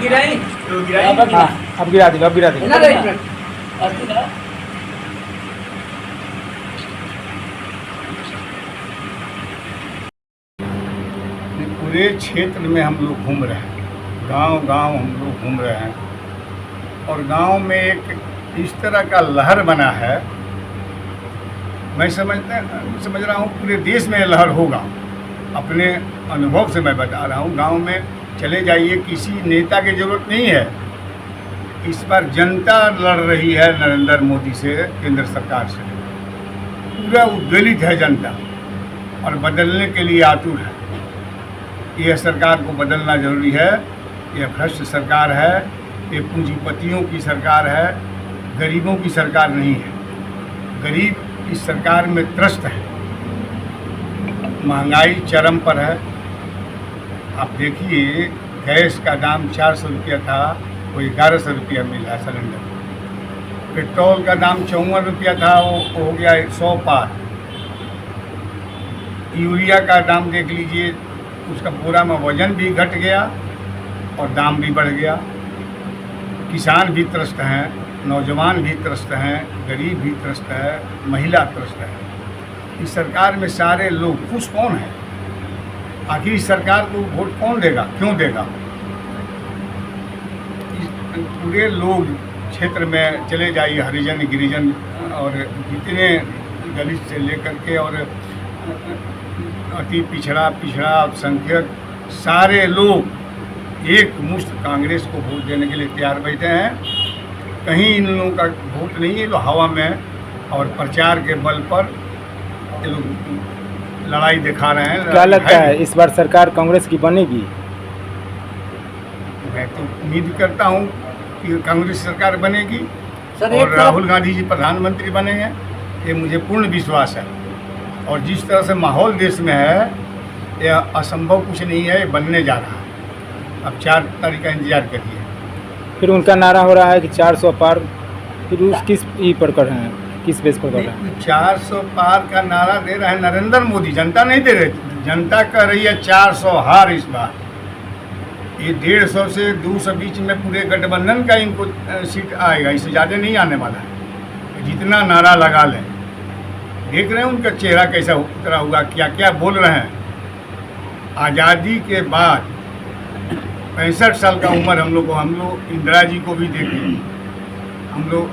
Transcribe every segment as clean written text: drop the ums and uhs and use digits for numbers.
गिराई तो गिराई हाँ अब गिरा देगा, अब गिरा देगा। ना रही अस्ती ना पूरे क्षेत्र में हम लोग घूम रहे हैं, गांव गांव हम लोग घूम रहे हैं और गांव में एक इस तरह का लहर बना है। मैं समझ रहा हूँ पूरे देश में लहर होगा। अपने अनुभव से मैं बता रहा हूँ, गांव में चले जाइए, किसी नेता की ज़रूरत नहीं है। इस बार जनता लड़ रही है नरेंद्र मोदी से, केंद्र सरकार से। पूरा उद्वेलित है जनता और बदलने के लिए आतुर है। यह सरकार को बदलना जरूरी है। यह भ्रष्ट सरकार है, ये पूंजीपतियों की सरकार है, गरीबों की सरकार नहीं है। गरीब इस सरकार में त्रस्त है। महंगाई चरम पर है। आप देखिए, गैस का दाम 400 रुपया था, वो 1100 रुपया मिला सिलेंडर। पेट्रोल का दाम 54 रुपया था, वो हो गया 100 पार। यूरिया का दाम देख लीजिए, उसका पूरा में वजन भी घट गया और दाम भी बढ़ गया। किसान भी त्रस्त हैं, नौजवान भी त्रस्त हैं, गरीब भी त्रस्त है, महिला त्रस्त है। इस सरकार में सारे लोग खुश कौन है? आखिर इस सरकार को वोट कौन देगा, क्यों देगा? पूरे लोग क्षेत्र में चले जाइए, हरिजन गिरिजन और जितने दलित से लेकर के और अति पिछड़ा अल्पसंख्यक, सारे लोग एक मुश्त कांग्रेस को वोट देने के लिए तैयार बैठे हैं। कहीं इन लोगों का वोट नहीं है, तो हवा में और प्रचार के बल पर ये लोग लड़ाई दिखा रहे हैं। क्या लगता है इस बार सरकार कांग्रेस की बनेगी? मैं तो उम्मीद करता हूँ कि कांग्रेस सरकार बनेगी सर, और राहुल गांधी जी प्रधानमंत्री बनेंगे, ये मुझे पूर्ण विश्वास है। और जिस तरह से माहौल देश में है, यह असंभव कुछ नहीं है, ये बनने जा रहा है। अब 4 तारीख का इंतजार करिए। फिर उनका नारा हो रहा है कि 400 पार, फिर उस किस ई पर कर रहे हैं, किस बेस पर कर रहे हैं? 400 पार का नारा दे रहे हैं नरेंद्र मोदी, जनता नहीं दे रही। जनता कह रही है 400 हार इस बार। ये 150 से 200 बीच में पूरे गठबंधन का इनको सीट आएगा, इससे ज़्यादा नहीं आने वाला है। जितना नारा लगा लें, देख रहे हैं उनका चेहरा कैसा उतरा हुआ, क्या क्या बोल रहे हैं। आज़ादी के बाद 65 साल का उम्र हम लोग इंदिरा जी को भी देखे, हम लोग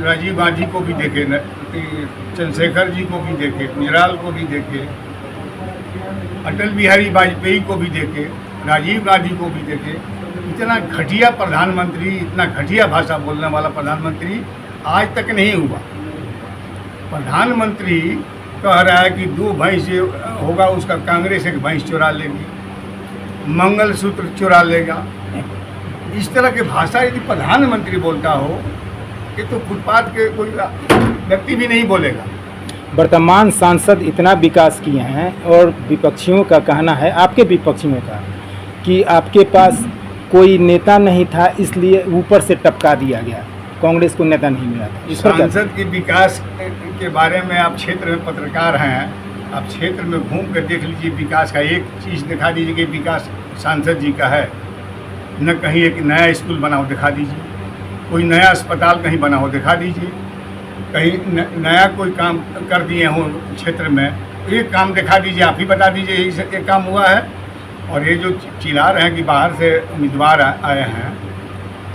राजीव गांधी को भी देखे, चंद्रशेखर जी को भी देखे, गुजराल को भी देखे, अटल बिहारी वाजपेयी को भी देखे, राजीव गांधी को भी देखे। इतना घटिया प्रधानमंत्री, इतना घटिया भाषा बोलने वाला प्रधानमंत्री आज तक नहीं हुआ। प्रधानमंत्री कह रहा है कि 2 भैंस होगा उसका, कांग्रेस एक भैंस चुरा लेगी, मंगलसूत्र चुरा लेगा। इस तरह की भाषा यदि प्रधानमंत्री बोलता हो, ये तो फुटपाथ के कोई व्यक्ति भी नहीं बोलेगा। वर्तमान सांसद इतना विकास किए हैं और विपक्षियों का कहना है, आपके विपक्षियों का, कि आपके पास कोई नेता नहीं था, इसलिए ऊपर से टपका दिया गया, कांग्रेस को नेता नहीं मिला था। इस पर सांसद के विकास के बारे में आप क्षेत्र में पत्रकार हैं, आप क्षेत्र में घूम कर देख लीजिए। विकास का एक चीज़ दिखा दीजिए कि विकास सांसद जी का है। न कहीं एक नया स्कूल बना हो दिखा दीजिए, कोई नया अस्पताल कहीं बना हो दिखा दीजिए, कहीं नया कोई काम कर दिए हो क्षेत्र में, एक काम दिखा दीजिए, आप ही बता दीजिए एक काम हुआ है। और ये जो चिल्ला रहे हैं कि बाहर से उम्मीदवार आए हैं,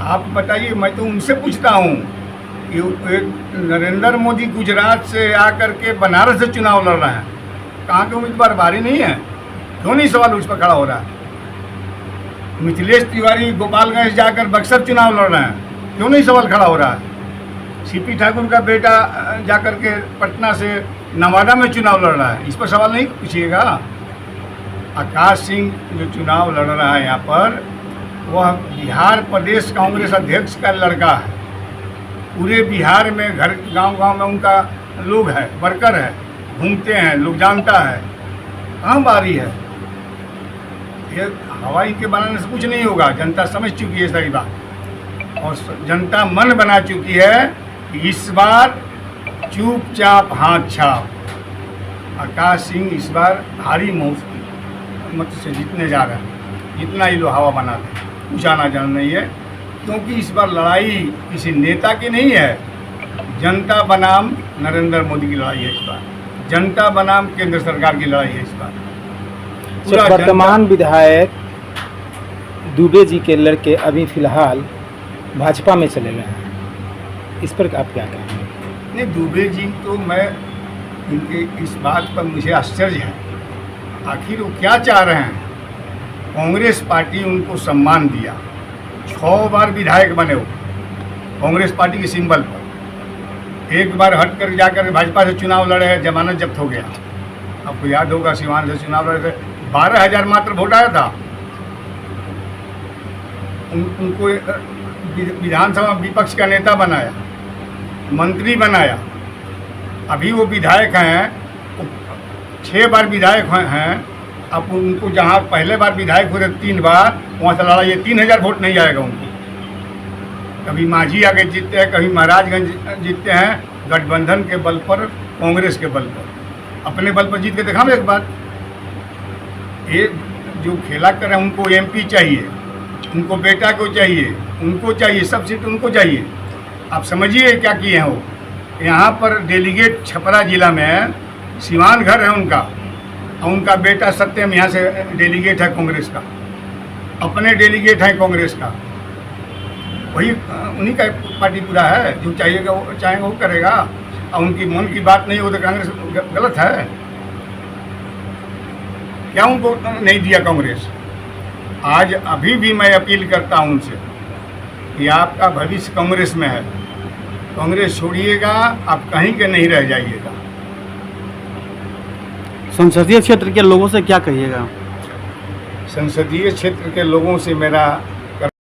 आप बताइए। मैं तो उनसे पूछता हूँ कि नरेंद्र मोदी गुजरात से आकर के बनारस से चुनाव लड़ रहे हैं, कहाँ के उम्मीदवार बाहरी नहीं है? क्यों नहीं सवाल उस पर खड़ा हो रहा है? मिथिलेश तिवारी गोपालगंज जाकर बक्सर चुनाव लड़ रहे हैं, क्यों नहीं सवाल खड़ा हो रहा है? सीपी ठाकुर का बेटा जाकर के पटना से नवादा में चुनाव लड़ रहा है, इस पर सवाल नहीं पूछिएगा। आकाश सिंह जो चुनाव लड़ रहा है यहाँ पर, वह बिहार प्रदेश कांग्रेस अध्यक्ष का लड़का है। पूरे बिहार में घर गांव-गांव में उनका लोग है, वर्कर है, घूमते हैं, लोग जानता है। कहाँ बारी है? ये हवाई के बनाने से कुछ नहीं होगा। जनता समझ चुकी है सारी बात और जनता मन बना चुकी है कि इस बार चुपचाप हाथ छाप। आकाश सिंह इस बार भारी मत से जीतने जा रहे हैं, जितना ही लोग हवा बनाते हैं। कुछ आना जाना नहीं है, क्योंकि इस बार लड़ाई किसी नेता की नहीं है, जनता बनाम नरेंद्र मोदी की लड़ाई है इस बार, जनता बनाम केंद्र सरकार की लड़ाई है इस बार। पूरा वर्तमान विधायक दुबे जी के लड़के अभी फिलहाल भाजपा में चले गए हैं, इस पर आप क्या कहेंगे? नहीं, दुबे जी तो मैं इनके इस बात पर मुझे आश्चर्य है, आखिर वो क्या चाह रहे हैं। कांग्रेस पार्टी उनको सम्मान दिया, 6 बार विधायक बने वो कांग्रेस पार्टी के सिंबल पर। एक बार हट कर जाकर भाजपा से चुनाव लड़े हैं, जमानत जब्त हो गया। आपको याद होगा सिवान से चुनाव लड़े थे, 12,000 मात्र वोट आया था। उनको विधानसभा विपक्ष का नेता बनाया, मंत्री बनाया। अभी वो विधायक हैं, 6 बार विधायक हैं। अब उनको जहाँ पहले बार विधायक हुए 3 बार, वहाँ से लड़ा, ये 3,000 वोट नहीं आएगा उनको। कभी मांझी आगे जीतते हैं, कभी महाराजगंज जीतते हैं, गठबंधन के बल पर, कांग्रेस के बल पर। अपने बल पर जीत के देखा एक बात। ये जो खेला कर रहे हैं, उनको MP चाहिए, उनको बेटा को चाहिए, उनको चाहिए, सब सीट उनको चाहिए। आप समझिए क्या किए हैं वो। यहाँ पर डेलीगेट छपरा जिला में सिवान घर है उनका, और उनका बेटा सत्यम यहाँ से डेलीगेट है कांग्रेस का, अपने डेलीगेट है कांग्रेस का। वही उन्हीं का पार्टी पूरा है, जो चाहिएगा वो चाहेगा वो करेगा, और उनकी मन की बात नहीं हो तो कांग्रेस गलत है क्या? उनको नहीं दिया कांग्रेस। आज अभी भी मैं अपील करता हूं उनसे कि आपका भविष्य कांग्रेस में है, कांग्रेस छोड़िएगा, आप कहीं के नहीं रह जाइएगा। संसदीय क्षेत्र के लोगों से क्या कहिएगा? संसदीय क्षेत्र के लोगों से मेरा